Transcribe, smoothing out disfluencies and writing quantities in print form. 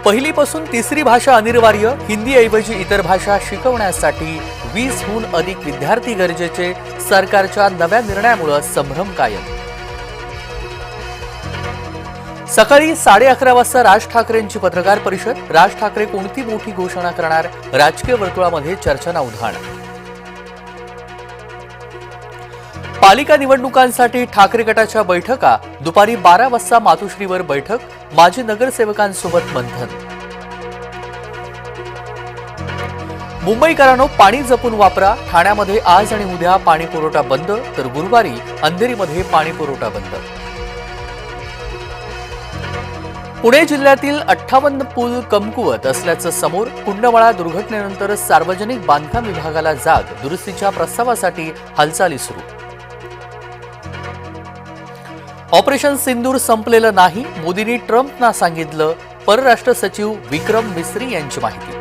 पहिलीपासून तिसरी भाषा अनिवार्य, हिंदीऐवजी इतर भाषा शिकवण्यासाठी 20हून अधिक विद्यार्थी गरजेचे, सरकारच्या नव्या निर्णयामुळे संभ्रम कायम. सकाळी 11:30 वाजता राज ठाकरेंची पत्रकार परिषद. राज ठाकरे कोणती मोठी घोषणा करणार, राजकीय वर्तुळामध्ये चर्चांना उधाण. पालिका निवडणुकांसाठी ठाकरे गटाच्या बैठका. दुपारी 12 वाजता मातोश्रीवर बैठक, माजी नगरसेवकांसोबत मंथन. मुंबईकरांनो, पाणी जपून वापरा. ठाण्यामध्ये आज आणि उद्या पाणी पुरवठा बंद, तर गुरुवारी अंधेरीमध्ये पाणी पुरवठा बंद. पुणे जिल्ह्यातील 58 पूल कमकुवत असल्याचं समोर. कुंडमळा दुर्घटनेनंतर सार्वजनिक बांधकाम विभागाला जाग, दुरुस्तीच्या प्रस्तावासाठी हालचाली सुरू. ऑपरेशन सिंदूर संपलेलं नाही, मोदींनी ट्रम्पना सांगितलं. परराष्ट्र सचिव विक्रम मिस्री यांची माहिती.